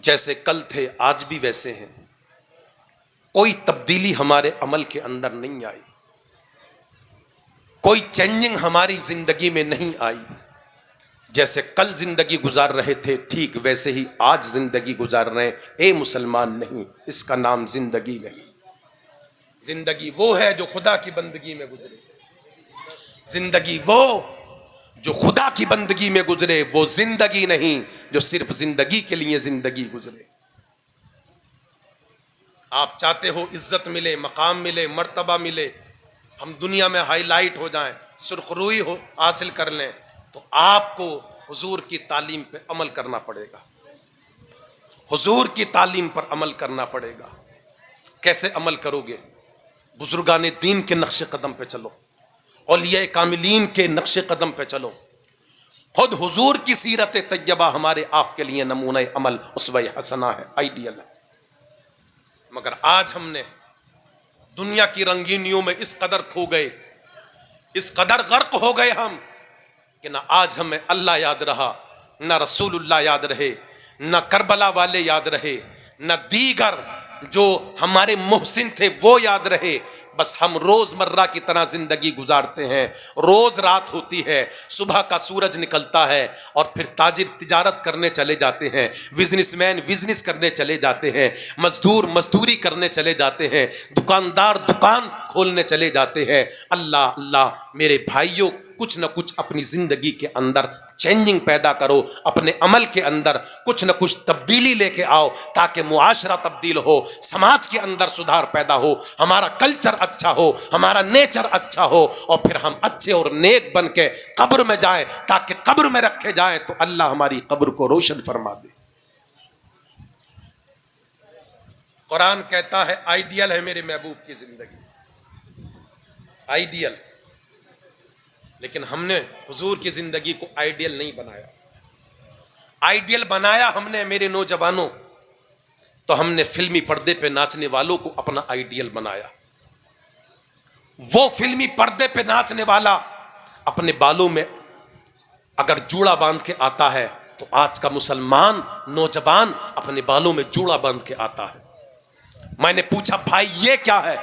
جیسے کل تھے آج بھی ویسے ہیں، کوئی تبدیلی ہمارے عمل کے اندر نہیں آئی، کوئی چینجنگ ہماری زندگی میں نہیں آئی۔ جیسے کل زندگی گزار رہے تھے ٹھیک ویسے ہی آج زندگی گزار رہے ہیں۔ اے مسلمان نہیں، اس کا نام زندگی نہیں۔ زندگی وہ ہے جو خدا کی بندگی میں گزرے، زندگی وہ جو خدا کی بندگی میں گزرے، وہ زندگی نہیں جو صرف زندگی کے لیے زندگی گزرے۔ آپ چاہتے ہو عزت ملے، مقام ملے، مرتبہ ملے، ہم دنیا میں ہائی لائٹ ہو جائیں، سرخروئی ہو حاصل کر لیں، تو آپ کو حضور کی تعلیم پہ عمل کرنا پڑے گا، حضور کی تعلیم پر عمل کرنا پڑے گا۔ کیسے عمل کرو گے؟ بزرگان دین کے نقش قدم پہ چلو، اولیاء کاملین کے نقش قدم پہ چلو۔ خود حضور کی سیرت طیبہ ہمارے آپ کے لیے نمونہ عمل، اسوہ حسنہ ہے، آئیڈیل ہے۔ مگر آج ہم نے دنیا کی رنگینیوں میں اس قدر کھو گئے، اس قدر غرق ہو گئے ہم کہ نہ آج ہمیں اللہ یاد رہا، نہ رسول اللہ یاد رہے، نہ کربلا والے یاد رہے، نہ دیگر جو ہمارے محسن تھے وہ یاد رہے۔ بس ہم روز مرہ کی طرح زندگی گزارتے ہیں، روز رات ہوتی ہے، صبح کا سورج نکلتا ہے اور پھر تاجر تجارت کرنے چلے جاتے ہیں، بزنس مین بزنس کرنے چلے جاتے ہیں، مزدور مزدوری کرنے چلے جاتے ہیں، دکاندار دکان کھولنے چلے جاتے ہیں۔ اللہ اللہ میرے بھائیوں، کچھ نہ کچھ اپنی زندگی کے اندر چینجنگ پیدا کرو، اپنے عمل کے اندر کچھ نہ کچھ تبدیلی لے کے آؤ، تاکہ معاشرہ تبدیل ہو، سماج کے اندر سدھار پیدا ہو، ہمارا کلچر اچھا ہو، ہمارا نیچر اچھا ہو، اور پھر ہم اچھے اور نیک بن کے قبر میں جائیں، تاکہ قبر میں رکھے جائیں تو اللہ ہماری قبر کو روشن فرما دے۔ قرآن کہتا ہے آئیڈیل ہے میرے محبوب کی زندگی، آئیڈیل، لیکن ہم نے حضور کی زندگی کو آئیڈیل نہیں بنایا۔ آئیڈیل بنایا ہم نے میرے نوجوانوں، تو ہم نے فلمی پردے پہ ناچنے والوں کو اپنا آئیڈیل بنایا۔ وہ فلمی پردے پہ ناچنے والا اپنے بالوں میں اگر جوڑا باندھ کے آتا ہے، تو آج کا مسلمان نوجوان اپنے بالوں میں جوڑا باندھ کے آتا ہے۔ میں نے پوچھا بھائی یہ کیا ہے؟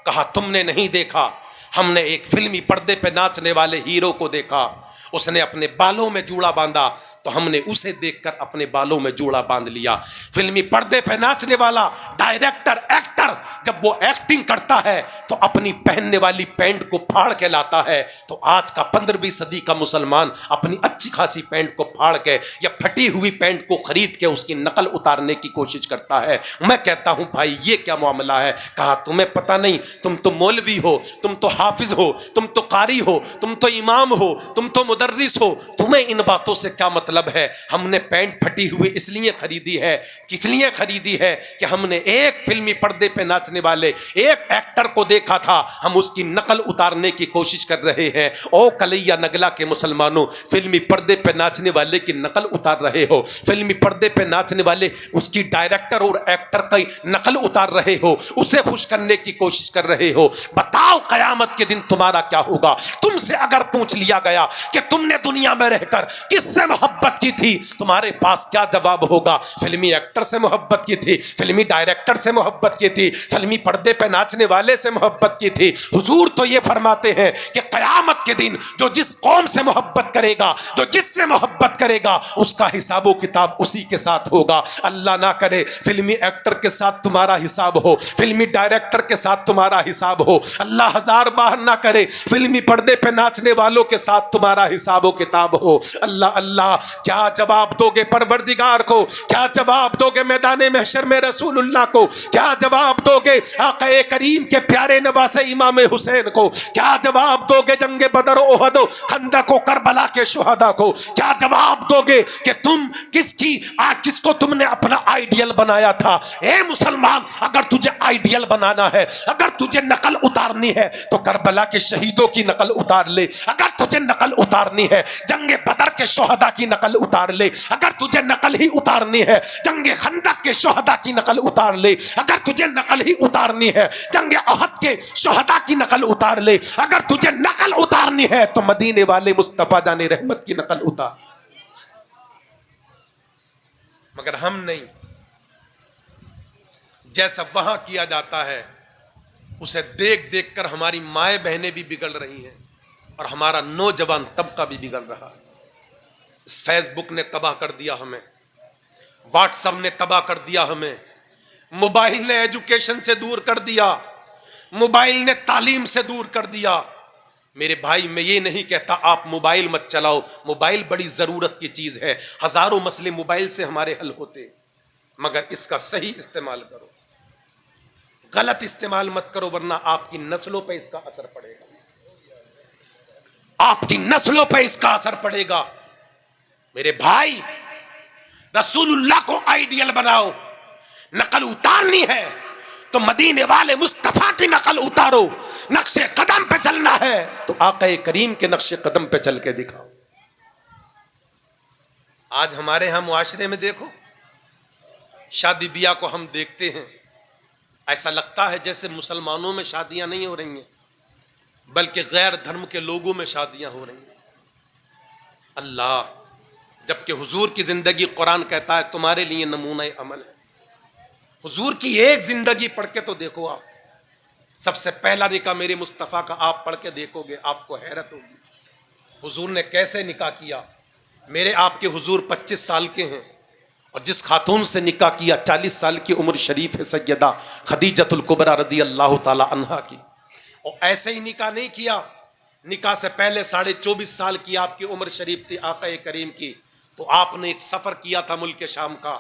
کہا تم نے نہیں دیکھا، ہم نے ایک فلمی پردے پہ ناچنے والے ہیرو کو دیکھا، اس نے اپنے بالوں میں جوڑا باندھا، تو ہم نے اسے دیکھ کر اپنے بالوں میں جوڑا باندھ لیا۔ فلمی پردے پہ ناچنے والا ڈائریکٹر ایکٹر جب وہ ایکٹنگ کرتا ہے تو اپنی پہننے والی پینٹ کو پھاڑ کے لاتا ہے، تو آج کا 15ویں صدی کا مسلمان اپنی اچھی خاصی پینٹ کو پھاڑ کے یا پھٹی ہوئی پینٹ کو خرید کے اس کی نقل اتارنے کی کوشش کرتا ہے۔ میں کہتا ہوں بھائی یہ کیا معاملہ ہے؟ کہا تمہیں پتہ نہیں، تم تو مولوی ہو، تم تو حافظ ہو، تم تو قاری ہو، تم تو امام ہو، تم تو مدرس ہو، تمہیں ان باتوں سے کیا مطلب ہے؟ ہم نے پینٹ پھٹی ہوئی اس لیے خریدی ہے، کس لیے خریدی ہے کہ ہم نے ایک فلمی پردے پہ ناچنے والے ایک ایکٹر کو دیکھا تھا، ہم اس کی نقل اتارنے کی کوشش کر رہے ہیں۔ او کلیا نگلا کے مسلمانوں، فلمی پردے پہ ناچنے والے کی نقل اتار رہے ہو، فلمی پردے پہ ناچنے والے اس کی ڈائریکٹر اور ایکٹر کی نقل اتار رہے ہو، اسے خوش کرنے کی کوشش کر رہے ہو۔ بتاؤ قیامت کے دن تمہارا کیا ہوگا؟ تم سے اگر پوچھ لیا گیا کہ تم نے دنیا میں رہ کر کس سے محبت کی تھی، تمہارے پاس کیا جواب ہوگا؟ فلمی ایکٹر سے محبت کی تھی، فلمی ڈائریکٹر سے محبت کی تھی، فلمی پردے پہ ناچنے والے سے محبت کی تھی۔ حضور تو یہ فرماتے ہیں کہ قیامت کے دن جو جس قوم سے محبت کرے گا، جو جس سے محبت کرے گا، اس کا حساب و کتاب اسی کے ساتھ ہوگا۔ اللہ نہ کرے فلمی ایکٹر کے ساتھ تمہارا حساب ہو، فلمی ڈائریکٹر کے ساتھ تمہارا حساب ہو، اللہ ہزار بار نہ کرے فلمی پردے پہ ناچنے والوں کے ساتھ تمہارا حساب و کتاب ہو۔ اللہ اللہ کیا جواب دو گے پروردگار کو؟ کیا جواب دو گے میدان محشر میں رسول اللہ کو؟ کیا جواب دو گے آقا کریم کے پیارے نواسے امام حسین کو؟ کیا جواب دو گے جنگ بدر و احد و خندق و کربلا کے شہداء کو؟ کیا جواب دو گے کہ تم کس کو تم نے اپنا آئیڈیل بنایا تھا؟ اے مسلمان، اگر تجھے آئیڈیل بنانا ہے، اگر تجھے نقل اتارنی ہے تو کربلا کے شہیدوں کی نقل اتار لے، اگر تجھے نقل اتارنی ہے جنگ بدر کے شہداء کی نقل اتار لے، اگر تجھے نقل ہی اتارنی ہے جنگ خندق کے شہداء کی نقل اتار لے، اگر تجھے نقل ہی اتارنی ہے جنگ احد کے شہداء کی نقل اتار لے، اگر تجھے نقل اتارنی ہے تو مدینے والے مصطفیٰ جان رحمت کی نقل اتار۔ مگر ہم نہیں، جیسا وہاں کیا جاتا ہے اسے دیکھ دیکھ کر ہماری مائیں بہنیں بھی بگڑ رہی ہیں اور ہمارا نوجوان طبقہ بھی بگڑ رہا ہے۔ اس فیس بک نے تباہ کر دیا ہمیں، واٹس ایپ نے تباہ کر دیا ہمیں، موبائل نے ایجوکیشن سے دور کر دیا، موبائل نے تعلیم سے دور کر دیا۔ میرے بھائی میں یہ نہیں کہتا آپ موبائل مت چلاؤ، موبائل بڑی ضرورت کی چیز ہے، ہزاروں مسئلے موبائل سے ہمارے حل ہوتے، مگر اس کا صحیح استعمال کرو، غلط استعمال مت کرو، ورنہ آپ کی نسلوں پہ اس کا اثر پڑے گا، آپ کی نسلوں پہ اس کا اثر پڑے گا۔ میرے بھائی رسول اللہ کو آئیڈیل بناؤ، نقل اتارنی ہے تو مدینے والے مصطفیٰ کی نقل اتارو، نقش قدم پہ چلنا ہے تو آقا کریم کے نقش قدم پہ چل کے دکھاؤ۔ آج ہمارے ہاں معاشرے میں دیکھو، شادی بیاہ کو ہم دیکھتے ہیں، ایسا لگتا ہے جیسے مسلمانوں میں شادیاں نہیں ہو رہی ہیں بلکہ غیر دھرم کے لوگوں میں شادیاں ہو رہی ہیں۔ اللہ، جبکہ حضور کی زندگی قرآن کہتا ہے تمہارے لیے نمونہ عمل ہے۔ حضور کی ایک زندگی پڑھ کے تو دیکھو، آپ سب سے پہلا نکاح میرے مصطفیٰ کا آپ پڑھ کے دیکھو گے، آپ کو حیرت ہوگی حضور نے کیسے نکاح کیا۔ میرے آپ کے حضور 25 سال کے ہیں اور جس خاتون سے نکاح کیا 40 سال کی عمر شریف ہے سیدہ خدیجۃ الکبریٰ رضی اللہ تعالی عنہا کی، اور ایسے ہی نکاح نہیں کیا، نکاح سے پہلے 24.5 سال کی آپ کی عمر شریف تھی آقا کریم کی، تو آپ نے ایک سفر کیا تھا ملک شام کا،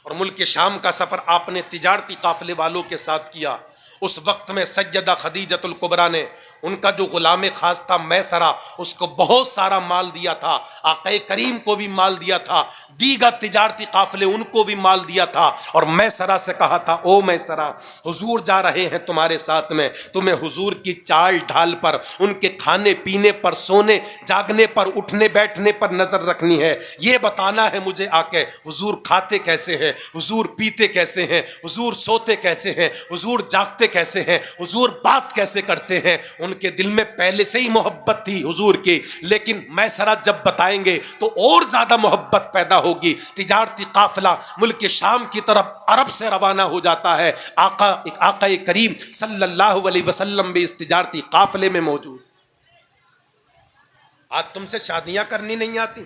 اور ملک شام کا سفر آپ نے تجارتی قافلے والوں کے ساتھ کیا۔ اس وقت میں سیدہ خدیجۃ الکبریٰ نے ان کا جو غلام خاص تھا میسرہ، اس کو بہت سارا مال دیا تھا، آقا کریم کو بھی مال دیا تھا، دیگر تجارتی قافلے ان کو بھی مال دیا تھا، اور میسرہ سے کہا تھا او میسرہ، حضور جا رہے ہیں تمہارے ساتھ میں، تمہیں حضور کی چال ڈھال پر، ان کے کھانے پینے پر، سونے جاگنے پر، اٹھنے بیٹھنے پر نظر رکھنی ہے، یہ بتانا ہے مجھے آ کے حضور کھاتے کیسے ہیں، حضور پیتے کیسے ہیں، حضور سوتے کیسے ہیں، حضور جاگتے کیسے ہیں، حضور بات کیسے کرتے ہیں۔ ان کے دل میں پہلے سے ہی محبت تھی حضور کی، لیکن میسرہ جب بتائیں گے تو اور زیادہ محبت پیدا ہوگی۔ تجارتی قافلہ ملک شام کی طرف عرب سے روانہ ہو جاتا ہے، آقا کریم صلی اللہ علیہ وسلم بھی اس تجارتی قافلے میں موجود۔ آج تم سے شادیاں کرنی نہیں آتی،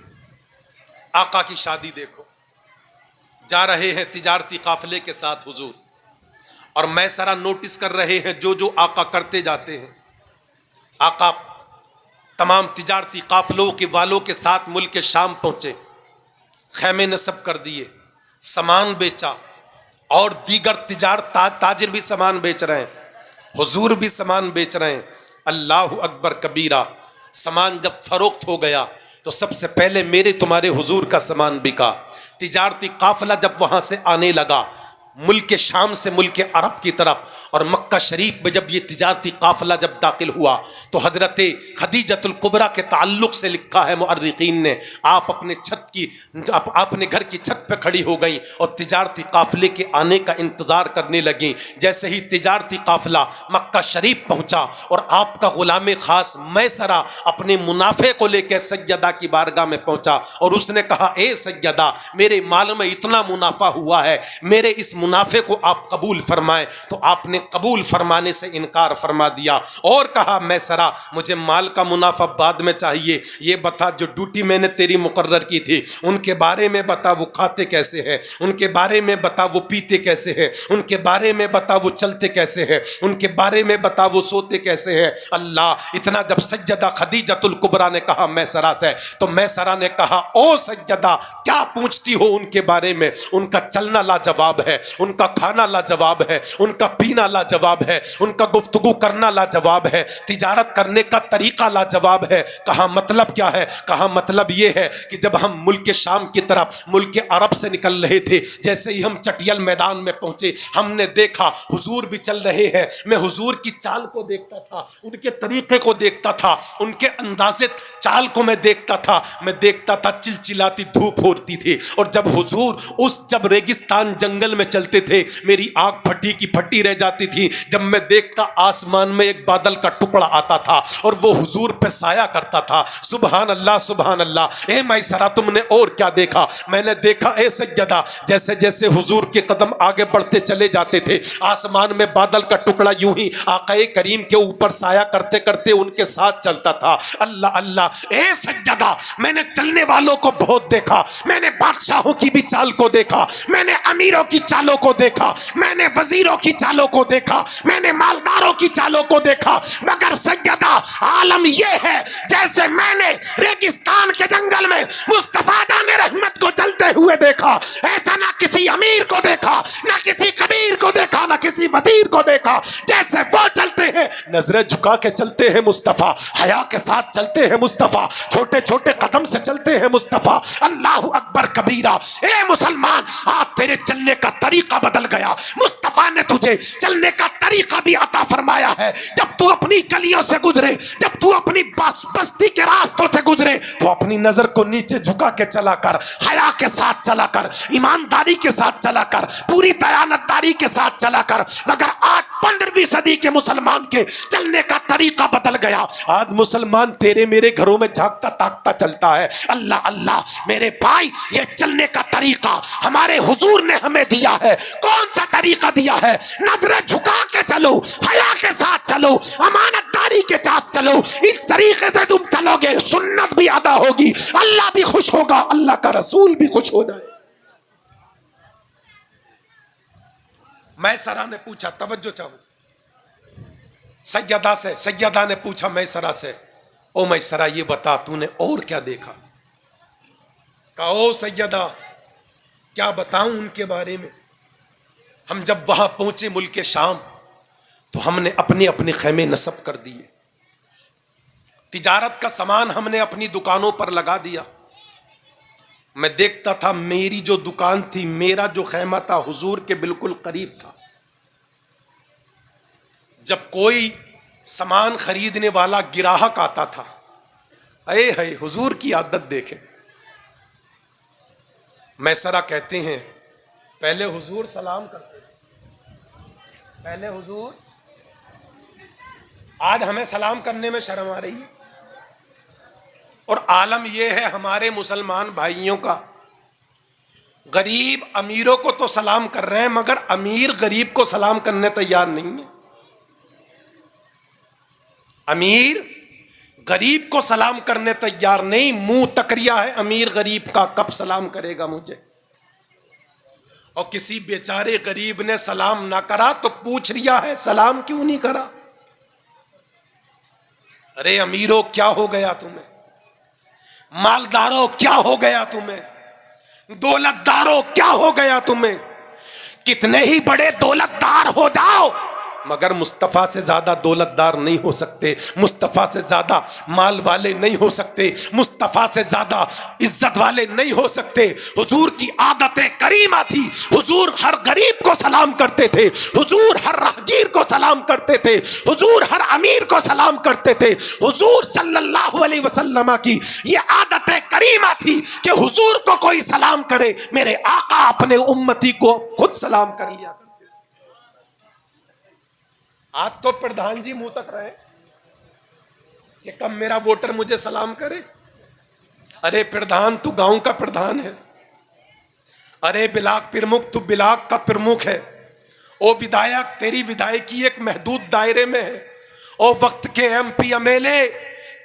آقا کی شادی دیکھو، جا رہے ہیں تجارتی قافلے کے ساتھ حضور، اور میسرہ نوٹس کر رہے ہیں جو جو آقا کرتے جاتے ہیں۔ آقا تمام تجارتی قافلوں کے والوں کے ساتھ ملک شام پہنچے، خیمے نصب کر دیے، سامان بیچا، اور دیگر تاجر بھی سامان بیچ رہے ہیں، حضور بھی سامان بیچ رہے ہیں۔ اللہ اکبر کبیرہ، سامان جب فروخت ہو گیا تو سب سے پہلے میرے تمہارے حضور کا سامان بکا۔ تجارتی قافلہ جب وہاں سے آنے لگا ملک شام سے ملک عرب کی طرف، اور مکہ شریف میں جب یہ تجارتی قافلہ جب داخل ہوا تو حضرت خدیجۃ الکبریٰ کے تعلق سے لکھا ہے مؤرخین نے، آپ اپنے گھر کی چھت پہ کھڑی ہو گئیں اور تجارتی قافلے کے آنے کا انتظار کرنے لگیں۔ جیسے ہی تجارتی قافلہ مکہ شریف پہنچا اور آپ کا غلام خاص میسرہ اپنے منافع کو لے کے سیدہ کی بارگاہ میں پہنچا، اور اس نے کہا اے سیدہ، میرے مال میں اتنا منافع ہوا ہے، میرے اس منافع کو آپ قبول فرمائیں، تو آپ نے قبول فرمانے سے انکار فرما دیا اور کہا میسرہ مجھے مال کا منافع بعد میں چاہیے، یہ بتا جو ڈیوٹی میں نے تیری مقرر کی تھی ان کے بارے میں بتا، وہ کھاتے کیسے ہیں، ان کے بارے میں بتا وہ پیتے کیسے ہیں، ان کے بارے میں بتا وہ چلتے کیسے ہیں، ان کے بارے میں بتا وہ سوتے کیسے ہیں۔ اللہ، اتنا جب سیدہ خدیجۃ الکبریٰ نے کہا میسرہ سے، تو میسرہ نے کہا او سیدہ کیا پوچھتی ہو ان کے بارے میں، ان کا چلنا لاجواب ہے، ان کا کھانا لاجواب ہے، ان کا پینا لاجواب ہے، ان کا گفتگو کرنا لاجواب ہے، تجارت کرنے کا طریقہ لاجواب ہے۔ کہا مطلب کیا ہے؟ کہا مطلب یہ ہے کہ جب ہم ملک شام کی طرف ملک عرب سے نکل رہے تھے، جیسے ہی ہم چٹیل میدان میں پہنچے ہم نے دیکھا حضور بھی چل رہے ہیں، میں حضور کی چال کو دیکھتا تھا، ان کے طریقے کو دیکھتا تھا، ان کے اندازے چال کو میں دیکھتا تھا، میں دیکھتا تھا چلچلاتی دھوپ ہوتی تھی، اور جب حضور جب ریگستان جنگل میں چلتے چلتے تھے میری آنکھ پھٹی کی پھٹی رہ جاتی تھی جب میں دیکھتا آسمان میں ایک بادل کا ٹکڑا آتا تھا اور وہ حضور پہ سایہ کرتا تھا. سبحان اللہ سبحان اللہ. اے میسرہ تم نے اور کیا دیکھا؟ میں نے دیکھا اے سیدہ جیسے جیسے حضور کے قدم آگے بڑھتے چلے جاتے تھے آسمان میں بادل کا ٹکڑا یوں ہی آقا کریم کے اوپر سایہ کرتے کرتے ان کے ساتھ چلتا تھا. اللہ اللہ. اے سیدہ میں نے چلنے والوں کو بہت دیکھا, میں نے بادشاہوں کی بھی چال کو دیکھا, میں نے امیروں کی چالوں کو دیکھا, میں نے وزیروں کی چالوں کو دیکھا, میں نے مالداروں کی چالوں کو دیکھا, مگر سیدہ عالم یہ ہے جیسے میں نے ریگستان کے جنگل میں مصطفیٰ جان رحمت کو چلتے ہوئے دیکھا, ایسا نہ کسی امیر کو دیکھا, نہ کسی کبیر کو دیکھا, نہ کسی وزیر کو دیکھا. جیسے وہ چلتے ہیں نظریں جھکا کے چلتے ہیں مصطفیٰ, حیا کے ساتھ چلتے ہیں مصطفیٰ, چھوٹے چھوٹے قدم سے چلتے ہیں مصطفیٰ. اللہ اکبر کبیرہ. اے مسلمان آج تیرے چلنے کا طریقہ بدل گیا. مصطفیٰ نے تجھے چلنے کا طریقہ بھی عطا فرمایا ہے. جب تو اپنی گلیوں سے گزرے, جب تو اپنی بستی کے راستوں سے گزرے تو اپنی نظر کو نیچے جھکا کے چلا کر, حیا کے ساتھ چلا کر, ایمانداری کے ساتھ چلا کر, پوری دیانتداری کے ساتھ چلا کر. مگر آج 15ویں صدی کے مسلمان کے چلنے کا طریقہ بدل گیا. آج مسلمان تیرے میرے گھروں میں جھاگتا تاکتا چلتا ہے. اللہ اللہ. میرے بھائی یہ چلنے کا طریقہ ہمارے حضور نے ہمیں دیا ہے. کون سا طریقہ دیا ہے؟ نظریں جھکا کے چلو, حیا کے ساتھ چلو, امانت داری کے ساتھ چلو. اس طریقے سے تم چلو گے سنت بھی ادا ہوگی, اللہ بھی خوش ہوگا, اللہ کا رسول بھی خوش ہو جائے. میسرہ نے پوچھا, توجہ چاہو, سیدہ سے, سیدہ نے پوچھا میسرہ سے, او میسرہ یہ بتا تو نے اور کیا دیکھا؟ کہا او سیدہ کیا بتاؤں ان کے بارے میں. ہم جب وہاں پہنچے ملک شام تو ہم نے اپنے اپنے خیمے نصب کر دیے, تجارت کا سامان ہم نے اپنی دکانوں پر لگا دیا. میں دیکھتا تھا میری جو دکان تھی, میرا جو خیمہ تھا حضور کے بالکل قریب تھا. جب کوئی سامان خریدنے والا گراہک آتا تھا, اے ہے حضور کی عادت دیکھیں. میسرہ کہتے ہیں پہلے حضور سلام کرتے تھے, پہلے حضور, آج ہمیں سلام کرنے میں شرم آ رہی ہے. اور عالم یہ ہے ہمارے مسلمان بھائیوں کا, غریب امیروں کو تو سلام کر رہے ہیں مگر امیر غریب کو سلام کرنے تیار نہیں ہے. امیر غریب کو سلام کرنے تیار نہیں, منہ تکریا ہے امیر غریب کا, کب سلام کرے گا مجھے. اور کسی بیچارے غریب نے سلام نہ کرا تو پوچھ رہا ہے سلام کیوں نہیں کرا. ارے امیروں کیا ہو گیا تمہیں, مالداروں کیا ہو گیا تمہیں, دولت داروں کیا ہو گیا تمہیں. کتنے ہی بڑے دولت دار ہو جاؤ مگر مصطفیٰ سے زیادہ دولت دار نہیں ہو سکتے, مصطفیٰ سے زیادہ مال والے نہیں ہو سکتے, مصطفیٰ سے زیادہ عزت والے نہیں ہو سکتے. حضور کی عادت کریمہ تھی, حضور ہر غریب کو سلام کرتے تھے, حضور ہر راہگیر کو سلام کرتے تھے, حضور ہر امیر کو سلام کرتے تھے. حضور صلی اللہ علیہ وسلم کی یہ عادت کریمہ تھی کہ حضور کو کوئی سلام کرے میرے آقا اپنے امتی کو خود سلام کر لیا. آج تو پردھان جی منہ تک رہے کہ کب میرا ووٹر مجھے سلام کرے. ارے پردھان تو گاؤں کا پردھان ہے, ارے بلاک پرمکھ تو بلاک کا پرمکھ ہے, او ودایک تیری ودایکی ایک محدود دائرے میں ہے, او وقت کے M P M L A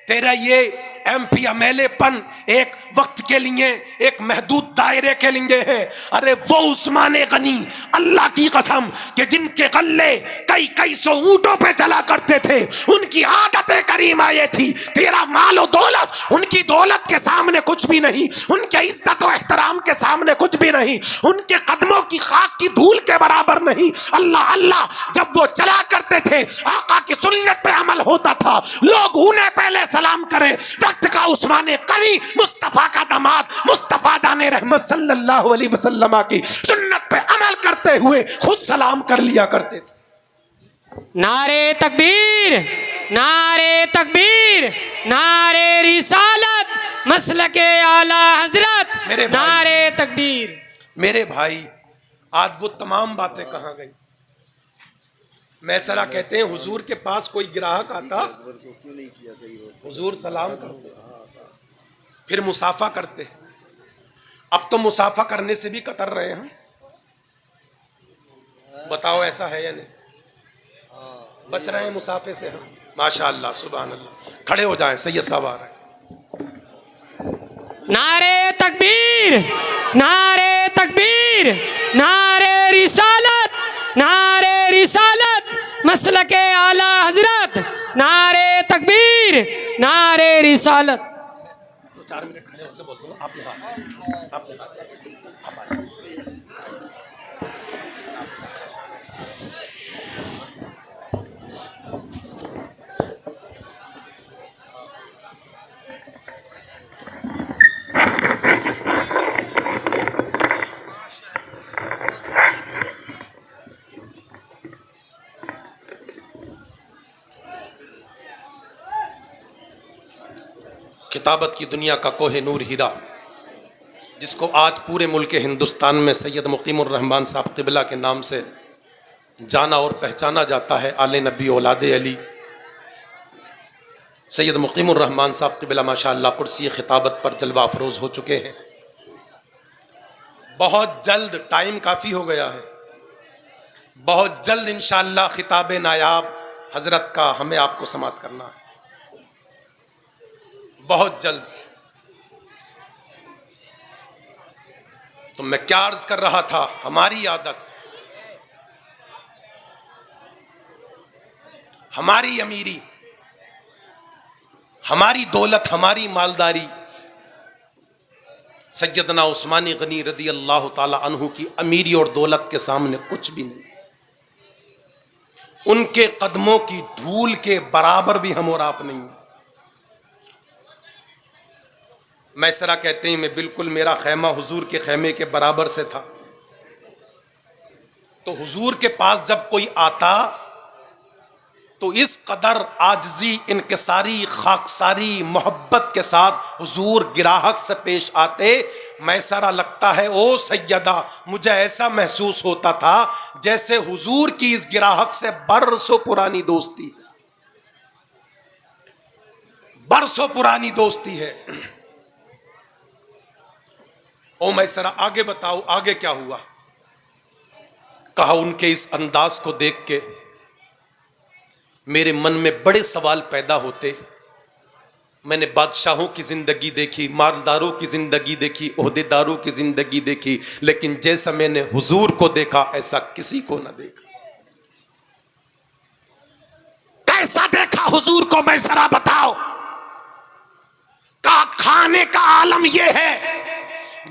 تیرا یہ M P M L A پن ایک وقت کے لیے ایک محدود دائرے کے لیے ہے. ارے وہ عثمان غنی اللہ کی قسم کہ جن کے غلے کئی سو اونٹوں پہ چلا کرتے تھے, ان کی عادت کریمہ یہ تھی تیرا مال و دولت ان کی دولت کے سامنے کچھ بھی نہیں, ان کے عزت و احترام کے سامنے کچھ بھی نہیں, ان کے قدموں کی خاک کی دھول کے برابر نہیں. اللہ اللہ. جب وہ چلا کرتے تھے آقا کی سنت پہ عمل ہوتا تھا, لوگ انہیں پہلے سلام کرے. وقت کا عثمان غنی مصطفیٰ کا داماد مصطفیٰ جان رحمت صلی اللہ علیہ وسلم کی سنت پہ عمل کرتے ہوئے خود سلام کر لیا کرتے تھے. نعرے تکبیر, نعرے تکبیر, نعرے رسالت, مسلک اعلی حضرت, نعرے تکبیر. میرے بھائی آج وہ تمام باتیں کہاں گئی؟ میسرہ کہتے ہیں حضور کے پاس کوئی گراہک آتا، حضور سلام کرتے، پھر مصافحہ کرتے. اب تو مصافحہ کرنے سے بھی کتر رہے ہیں. بتاؤ ایسا ہے یا نہیں؟ بچ رہے ہیں مصافحے سے ہم. ماشاء اللہ، سبحان اللہ. کھڑے ہو جائیں، سید صاحب آ رہے ہیں. نعرے تکبیر، نعرے تکبیر، نعرے رسالت، نعرے رسالت، مسلک اعلی حضرت، نعرے تکبیر، نعرے رسالت. تو 4 منٹ کھڑے ہو کے بول دو. آپ یہاں، آپ یہاں. کتابت کی دنیا کا کوہ نور ہیرا، جس کو آج پورے ملک ہندوستان میں سید مقیم الرحمان صاحب قبلہ کے نام سے جانا اور پہچانا جاتا ہے. آل نبی اولاد علی سید مقیم الرحمان صاحب قبلہ ماشاء اللہ کرسی خطابت پر جلوہ افروز ہو چکے ہیں. بہت جلد، ٹائم کافی ہو گیا ہے، بہت جلد انشاءاللہ خطاب نایاب حضرت کا ہمیں آپ کو سماعت کرنا ہے. بہت جلد. تو میں کیا عرض کر رہا تھا؟ ہماری عادت، ہماری امیری، ہماری دولت، ہماری مالداری سیدنا عثمانی غنی رضی اللہ تعالی عنہ کی امیری اور دولت کے سامنے کچھ بھی نہیں. ان کے قدموں کی دھول کے برابر بھی ہم اور آپ نہیں ہیں. میسرہ کہتے ہیں میں بالکل، میرا خیمہ حضور کے خیمے کے برابر سے تھا. تو حضور کے پاس جب کوئی آتا تو اس قدر عاجزی، انکساری، خاکساری، محبت کے ساتھ حضور گراہک سے پیش آتے. میسرہ لگتا ہے او سیدہ، مجھے ایسا محسوس ہوتا تھا جیسے حضور کی اس گراہک سے برسوں پرانی دوستی، برسوں پرانی دوستی ہے. او میسرہ آگے بتاؤ، آگے کیا ہوا؟ کہا ان کے اس انداز کو دیکھ کے میرے من میں بڑے سوال پیدا ہوتے. میں نے بادشاہوں کی زندگی دیکھی، مالداروں کی زندگی دیکھی، عہدیداروں کی زندگی دیکھی، لیکن جیسا میں نے حضور کو دیکھا ایسا کسی کو نہ دیکھا. کیسا دیکھا حضور کو میسرہ بتاؤ؟ کہا کھانے کا عالم یہ ہے،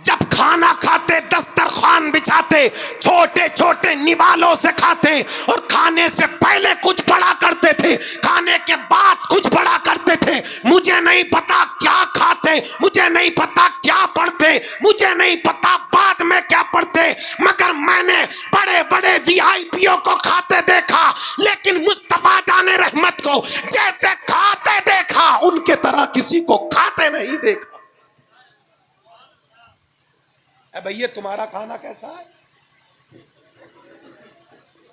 جب کھانا کھاتے دسترخوان بچھاتے، چھوٹے چھوٹے نوالوں سے کھاتے، اور کھانے سے پہلے کچھ پڑھا کرتے تھے، کھانے کے بعد کچھ پڑھا کرتے تھے. مجھے نہیں پتا کیا کھاتے، مجھے نہیں پتا کیا پڑھتے، مجھے نہیں پتا بعد میں کیا پڑھتے، مگر میں نے بڑے بڑے وی آئی پیوں کو کھاتے دیکھا، لیکن مصطفیٰ جان رحمت کو جیسے کھاتے دیکھا ان کے طرح کسی کو کھاتے نہیں دیکھا. اے بھئی تمہارا کھانا کیسا ہے؟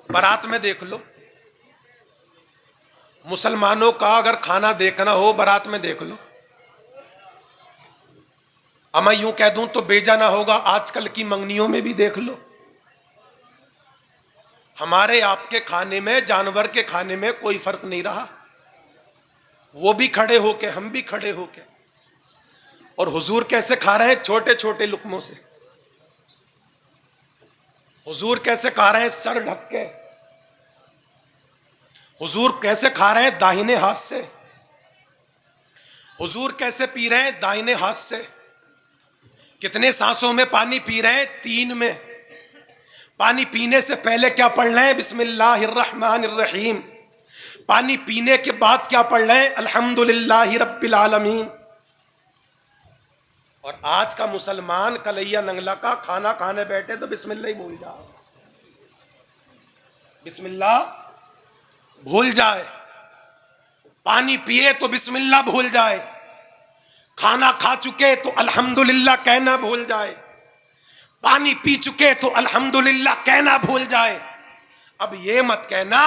بارات میں دیکھ لو، مسلمانوں کا اگر کھانا دیکھنا ہو بارات میں دیکھ لو. میں یوں کہہ دوں تو بیجا نہ ہوگا، آج کل کی منگنیوں میں بھی دیکھ لو. ہمارے آپ کے کھانے میں، جانور کے کھانے میں کوئی فرق نہیں رہا. وہ بھی کھڑے ہو کے، ہم بھی کھڑے ہو کے. اور حضور کیسے کھا رہے ہیں؟ چھوٹے چھوٹے لقموں سے. حضور کیسے کھا رہے ہیں؟ سر ڈھک کے. حضور کیسے کھا رہے ہیں؟ داہنے ہاتھ سے. حضور کیسے پی رہے ہیں؟ دائنے ہاتھ سے. کتنے سانسوں میں پانی پی رہے ہیں؟ 3 میں. پانی پینے سے پہلے کیا پڑھ رہے ہیں؟ بسم اللہ الرحمن الرحیم. پانی پینے کے بعد کیا پڑھ رہے ہیں؟ الحمدللہ رب العالمین. اور آج کا مسلمان کلیا ننگلا کا کھانا کھانے بیٹھے تو بسم اللہ ہی بھول جائے، بسم اللہ بھول جائے. پانی پیے تو بسم اللہ بھول جائے، کھانا کھا چکے تو الحمدللہ کہنا بھول جائے. پانی پی چکے تو الحمدللہ کہنا بھول جائے. اب یہ مت کہنا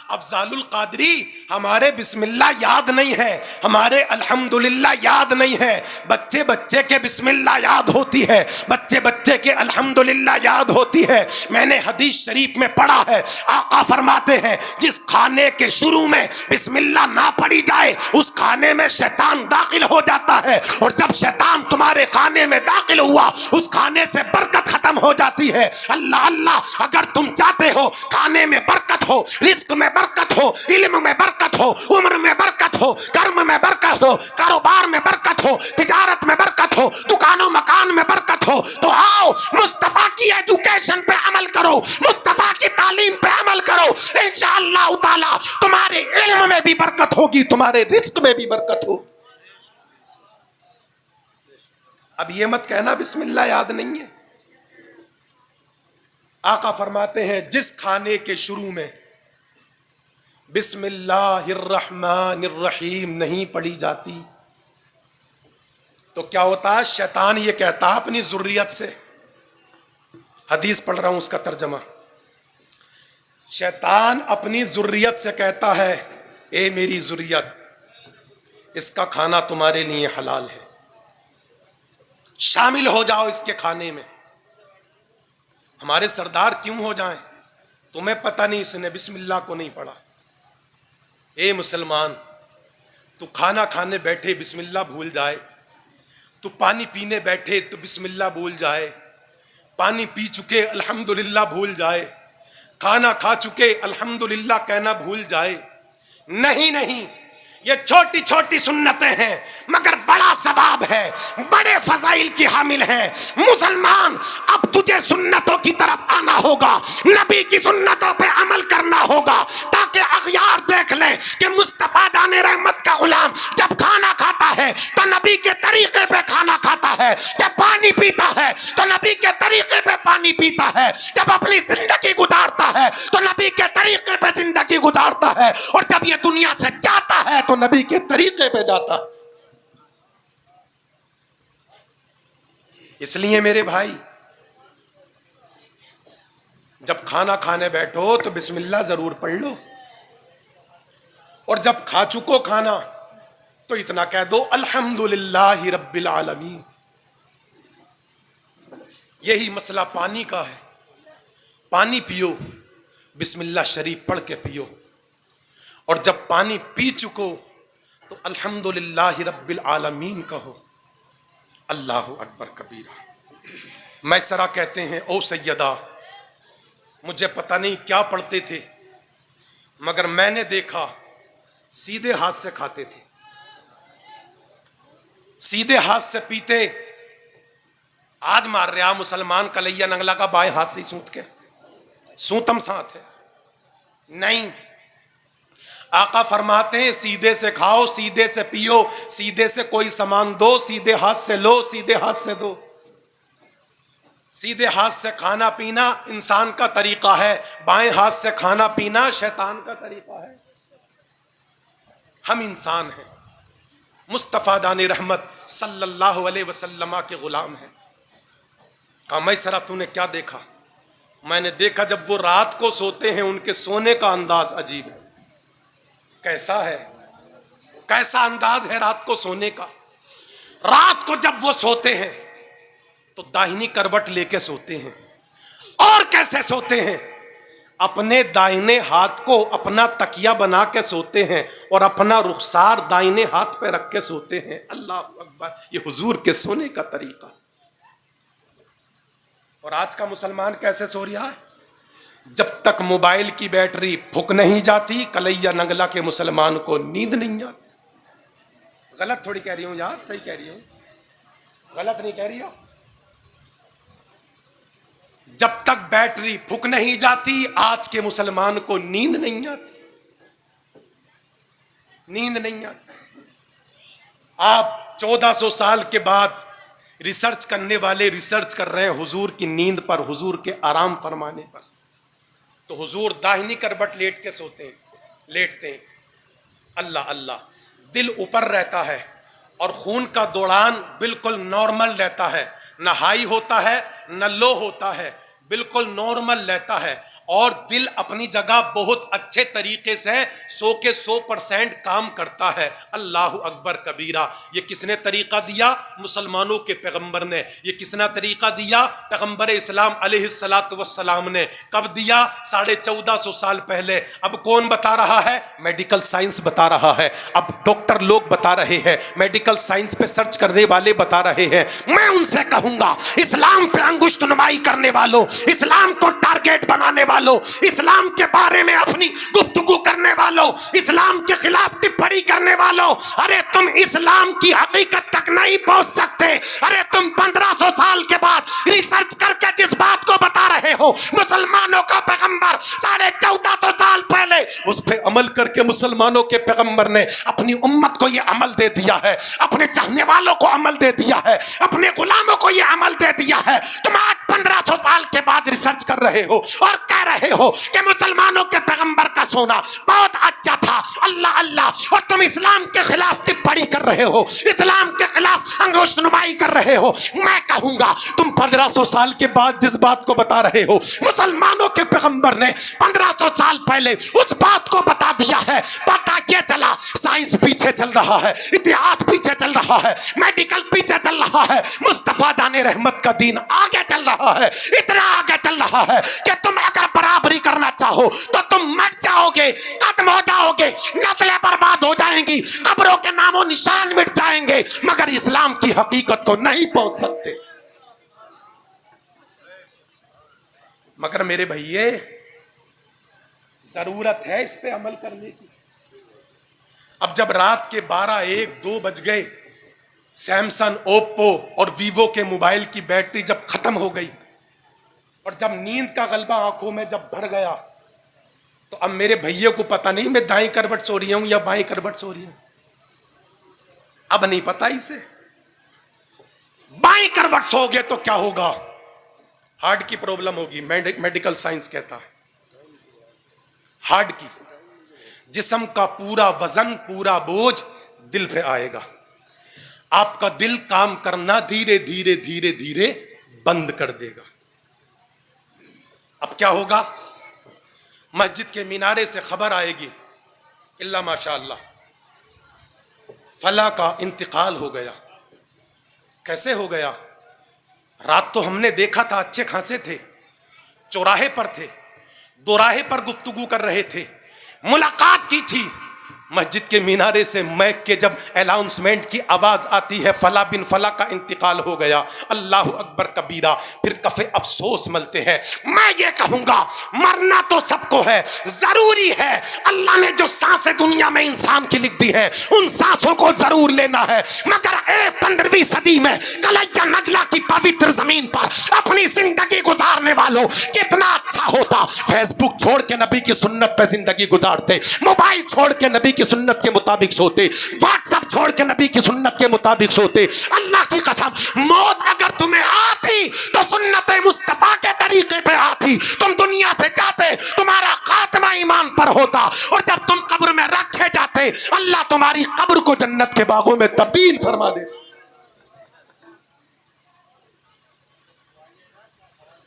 افضال القادری ہمارے بسم اللہ یاد نہیں ہے, ہمارے الحمدللہ یاد نہیں ہے. بچے بچے کے بسم اللہ یاد ہوتی ہے, بچے بچے کے الحمدللہ یاد ہوتی ہے. میں نے حدیث شریف میں پڑھا ہے, آقا فرماتے ہیں جس کھانے کے شروع میں بسم اللہ نہ پڑھی جائے اس کھانے میں شیطان داخل ہو جاتا ہے, اور جب شیطان تمہارے کھانے میں داخل ہوا اس کھانے سے برکت ختم ہو جاتی ہے. اللہ اللہ, اگر تم چاہتے ہو کھانے میں برکت ہو, رزق میں برکت ہو, علم میں برکت ہو, عمر میں برکت ہو, کرم میں برکت ہو, کاروبار میں برکت ہو, تجارت میں برکت ہو, دکانوں مکان میں برکت ہو, تو آؤ مصطفیٰ کی ایجوکیشن پہ عمل کرو, مصطفیٰ کی تعلیم پہ عمل کرو. انشاءاللہ تعالی تمہارے علم میں بھی برکت ہوگی, تمہارے رزق میں بھی برکت ہوگی. اب یہ مت کہنا بسم اللہ یاد نہیں ہے. آقا فرماتے ہیں جس کھانے کے شروع میں بسم اللہ الرحمن الرحیم نہیں پڑھی جاتی تو کیا ہوتا ہے, شیطان یہ کہتا ہے اپنی ذریت سے, حدیث پڑھ رہا ہوں اس کا ترجمہ, شیطان اپنی ذریت سے کہتا ہے اے میری ذریت اس کا کھانا تمہارے لیے حلال ہے, شامل ہو جاؤ اس کے کھانے میں. ہمارے سردار کیوں ہو جائیں, تمہیں پتہ نہیں اس نے بسم اللہ کو نہیں پڑھا. اے مسلمان, تو کھانا کھانے بیٹھے بسم اللہ بھول جائے, تو پانی پینے بیٹھے تو بسم اللہ بھول جائے, پانی پی چکے الحمدللہ بھول جائے, کھانا کھا چکے الحمدللہ کہنا بھول جائے. نہیں نہیں, یہ چھوٹی چھوٹی سنتیں ہیں مگر بڑا ثواب ہے, بڑے فضائل کی حامل ہیں. مسلمان اب تجھے سنتوں کی طرف آنا ہوگا, نبی کی سنتوں پہ عمل کرنا ہوگا تاکہ اغیار دیکھ لیں کہ مصطفیٰ جان رحمت کا غلام جب کھانا کھاتا ہے تو نبی کے طریقے پہ کھانا کھاتا ہے, جب پانی پیتا ہے تو نبی کے طریقے پہ پانی پیتا ہے, جب اپنی زندگی گزارتا ہے تو نبی کے طریقے پہ زندگی گزارتا ہے, اور جب یہ دنیا سے جاتا ہے تو نبی کے طریقے پہ جاتا. اس لیے میرے بھائی جب کھانا کھانے بیٹھو تو بسم اللہ ضرور پڑھ لو, اور جب کھا چکو کھانا تو اتنا کہہ دو الحمدللہ رب العالمین. یہی مسئلہ پانی کا ہے, پانی پیو بسم اللہ شریف پڑھ کے پیو, اور جب پانی پی چکو تو الحمدللہ رب العالمین کہو. اللہ اکبر کبیرہ. میسرہ کہتے ہیں او سیدہ, مجھے پتہ نہیں کیا پڑھتے تھے مگر میں نے دیکھا سیدھے ہاتھ سے کھاتے تھے, سیدھے ہاتھ سے پیتے. آج مار رہا مسلمان کلیا نگلا کا بائیں ہاتھ سے ہی سونت کے, سوتم ساتھ ہے نہیں. آقا فرماتے ہیں سیدھے سے کھاؤ, سیدھے سے پیو, سیدھے سے کوئی سامان دو, سیدھے ہاتھ سے لو, سیدھے ہاتھ سے دو. سیدھے ہاتھ سے کھانا پینا انسان کا طریقہ ہے, بائیں ہاتھ سے کھانا پینا شیطان کا طریقہ ہے. ہم انسان ہیں, مصطفیٰ جان رحمت صلی اللہ علیہ وسلم کے غلام ہیں. کہا میسرہ تو نے کیا دیکھا؟ میں نے دیکھا جب وہ رات کو سوتے ہیں ان کے سونے کا انداز عجیب ہے. کیسا ہے, کیسا انداز ہے رات کو سونے کا؟ رات کو جب وہ سوتے ہیں تو داہنی کروٹ لے کے سوتے ہیں. اور کیسے سوتے ہیں؟ اپنے دائنے ہاتھ کو اپنا تکیہ بنا کے سوتے ہیں اور اپنا رخسار دائنے ہاتھ پہ رکھ کے سوتے ہیں. اللہ اکبر, یہ حضور کے سونے کا طریقہ. اور آج کا مسلمان کیسے سو رہا ہے؟ جب تک موبائل کی بیٹری پھک نہیں جاتی کلیا نگلا کے مسلمان کو نیند نہیں آتی. غلط تھوڑی کہہ رہی ہوں یار, صحیح کہہ رہی ہوں, غلط نہیں کہہ رہی ہو. جب تک بیٹری پھک نہیں جاتی آج کے مسلمان کو نیند نہیں آتی, نیند نہیں آتی. آپ 1400 سال کے بعد ریسرچ کرنے والے ریسرچ کر رہے ہیں حضور کی نیند پر, حضور کے آرام فرمانے پر. تو حضور داہنی کروٹ لیٹ کے سوتے ہیں, لیٹتے ہیں. اللہ اللہ, دل اوپر رہتا ہے اور خون کا دوڑان بالکل نارمل رہتا ہے, نہ ہائی ہوتا ہے نہ لو ہوتا ہے، بالکل نارمل رہتا ہے، اور دل اپنی جگہ بہت اچھے طریقے سے 100% کام کرتا ہے۔ اللہ اکبر کبیرہ۔ یہ کس نے طریقہ دیا؟ مسلمانوں کے پیغمبر نے۔ یہ کس نے طریقہ دیا؟ پیغمبر اسلام علیہ السلام نے۔ کب دیا؟ 1450 سال پہلے۔ اب کون بتا رہا ہے؟ میڈیکل سائنس بتا رہا ہے، اب ڈاکٹر لوگ بتا رہے ہیں، میڈیکل سائنس پہ سرچ کرنے والے بتا رہے ہیں۔ میں ان سے کہوں گا، اسلام پہ انگشت نمائی کرنے والوں، اسلام کو ٹارگیٹ بنانے والوں، اسلام کے بارے میں اپنی گفتگو کرنے والوں، اسلام کے خلاف ٹپڑی کرنے والوں، ارے تم اسلام کی حقیقت تک نہیں پہنچ سکتے۔ ارے تم 1500 سال کے بعد ریسرچ کر کے جس بات کو بتا رہے ہو، مسلمانوں کا پیغمبر 1450 سال پہلے اس پہ عمل کر کے مسلمانوں کے پیغمبر نے اپنی امت کو یہ عمل دے دیا ہے، اپنے چاہنے والوں کو عمل دے دیا ہے، اپنے غلاموں کو یہ عمل دے دیا ہے۔ تم آج 1500 سال کے بعد ریسرچ کر رہے ہو اور کہہ رہے ہو کہ مسلمانوں کے پیغمبر کا سونا بہت اچھا تھا، اللہ اللہ، اور تم اسلام کے خلاف ٹپڑی کر رہے ہو، اسلام کے خلاف انگشت نمائی کر رہے ہو۔ میں کہوں گا، تم 1500 سال کے بعد جس بات کو بتا رہے ہو، مسلمانوں کے پیغمبر نے 1500 سال پہلے اس بات کو بتا دیا ہے۔ پتہ یہ چلا، سائنس پیچھے چل رہا ہے، اتحاد پیچھے چل رہا ہے، میڈیکل پیچھے چل رہا ہے، مصطفیٰ دان رحمت کا دین آگے چل رہا ہے، اتنا آگے چل رہا ہے کہ تم اگر برابری کرنا چاہو تو تم مٹ جاؤ گے، ختم ہو جاؤ گے، نسلیں برباد ہو جائیں گی، قبروں کے نام و نشان مٹ جائیں گے، مگر اسلام کی حقیقت کو نہیں پہنچ سکتے۔ مگر میرے بھائیے، ضرورت ہے اس پہ عمل کرنے کی۔ اب جب رات کے 12، 1، 2 بج گئے، سیمسنگ، اوپو اور ویوو کے موبائل کی بیٹری جب ختم ہو گئی، اور جب نیند کا غلبہ آنکھوں میں جب بھر گیا، تو اب میرے بھائیوں کو پتہ نہیں میں دائیں کروٹ سو رہی ہوں یا بائیں کروٹ سو رہی ہوں، اب نہیں پتہ اسے۔ بائیں کروٹ سو گے تو کیا ہوگا؟ ہارٹ کی پرابلم ہوگی، میڈیکل سائنس کہتا ہے ہارٹ کی۔ جسم کا پورا وزن، پورا بوجھ دل پہ آئے گا، آپ کا دل کام کرنا دھیرے دھیرے دھیرے دھیرے بند کر دے گا۔ اب کیا ہوگا؟ مسجد کے مینارے سے خبر آئے گی، اللہ ماشاء اللہ فلاں کا انتقال ہو گیا۔ کیسے ہو گیا؟ رات تو ہم نے دیکھا تھا اچھے خاصے تھے، چوراہے پر تھے، دوراہے پر گفتگو کر رہے تھے، ملاقات کی تھی۔ مسجد کے مینارے سے میک کے جب الاؤنسمنٹ کی آواز آتی ہے، فلاں بن فلاں کا انتقال ہو گیا، اللہ اکبر کبیرہ، پھر کفے افسوس ملتے ہیں۔ میں یہ کہوں گا، مرنا تو سب کو ہے، ضروری ہے۔ اللہ نے جو سانسیں دنیا میں انسان کی لکھ دی ہے، ان سانسوں کو ضرور لینا ہے، مگر 15ویں صدی میں کلیہ نگلا کی پوتر زمین پر اپنی زندگی گزارنے والوں، کتنا اچھا ہوتا فیس بک چھوڑ کے نبی کی سنت پہ زندگی گزارتے، موبائل چھوڑ کے نبی کی سنت کے مطابق سوتے، واٹس ایپ چھوڑ کے نبی کی سنت کے مطابق سوتے۔ اللہ کی قسم، موت اگر تمہیں آتی تو سنت مصطفیٰ کے طریقے پہ آتی، تم دنیا سے جاتے، تمہارا خاتمہ ایمان پر ہوتا، اور جب تم قبر میں رکھے جاتے، اللہ تمہاری قبر کو جنت کے باغوں میں تبدیل فرما دیتا۔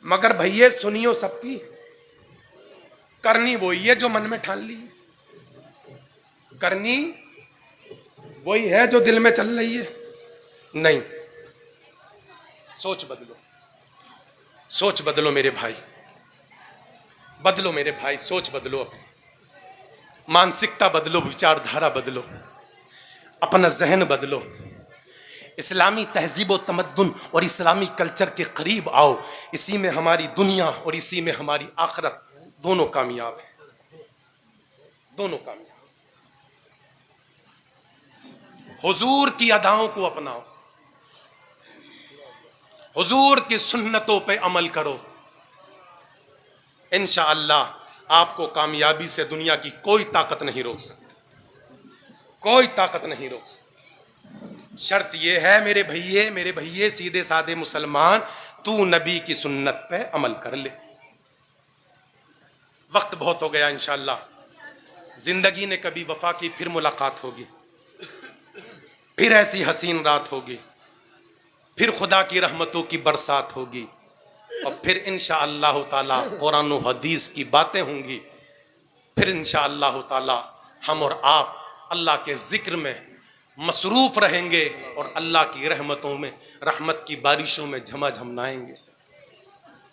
مگر بھئیے سنیو، سب کی کرنی وہی ہے جو من میں ٹھان لی، کرنی وہی ہے جو دل میں چل رہی ہے، نہیں۔ سوچ بدلو، سوچ بدلو میرے بھائی، بدلو میرے بھائی، سوچ بدلو، اپنی مانسکتا بدلو، وچار دھارا بدلو، اپنا ذہن بدلو، اسلامی تہذیب و تمدن اور اسلامی کلچر کے قریب آؤ۔ اسی میں ہماری دنیا اور اسی میں ہماری آخرت دونوں کامیاب ہیں، دونوں کامیاب۔ حضور کی اداؤں کو اپناؤ، حضور کی سنتوں پہ عمل کرو، انشاءاللہ آپ کو کامیابی سے دنیا کی کوئی طاقت نہیں روک سکتی، کوئی طاقت نہیں روک سکتی۔ شرط یہ ہے میرے بھئیے سیدھے سادے مسلمان، تو نبی کی سنت پہ عمل کر لے۔ وقت بہت ہو گیا، انشاءاللہ زندگی نے کبھی وفا کی، پھر ملاقات ہوگی، پھر ایسی حسین رات ہوگی، پھر خدا کی رحمتوں کی برسات ہوگی۔ اور پھر انشاءاللہ تعالی قرآن و حدیث کی باتیں ہوں گی. پھر انشاءاللہ تعالی ہم اور آپ اللہ کے ذکر میں مصروف رہیں گے اور اللہ کی رحمتوں میں، رحمت کی بارشوں میں جھما جھمنائیں گے.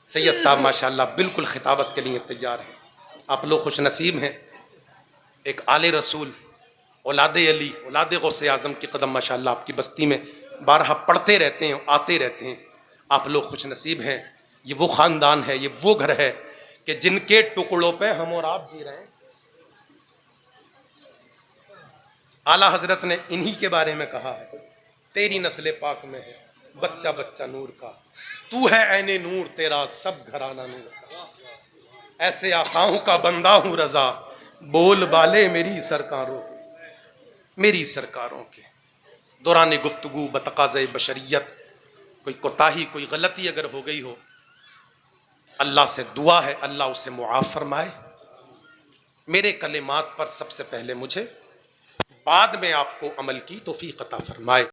سید صاحب ماشاءاللہ بالکل خطابت کے لیے تیار ہیں. آپ لوگ خوش نصیب ہیں، ایک آل رسول، اولاد علی، اولاد غوث اعظم کی قدم ماشاءاللہ آپ کی بستی میں بارہا پڑھتے رہتے ہیں، آتے رہتے ہیں. آپ لوگ خوش نصیب ہیں. یہ وہ خاندان ہے، یہ وہ گھر ہے کہ جن کے ٹکڑوں پہ ہم اور آپ جی رہے ہیں. اعلیٰ حضرت نے انہی کے بارے میں کہا ہے، تیری نسل پاک میں ہے بچہ بچہ نور کا، تو ہے عین نور تیرا سب گھرانہ نور کا. ایسے آقاؤں کا بندہ ہوں رضا، بول بالے میری سرکاروں کے، میری سرکاروں کے. دوران گفتگو بتقاضۂ بشریت کوئی کوتاہی، کوئی غلطی اگر ہو گئی ہو، اللہ سے دعا ہے اللہ اسے معاف فرمائے. میرے کلمات پر سب سے پہلے مجھے، بعد میں آپ کو عمل کی توفیق عطا فرمائے.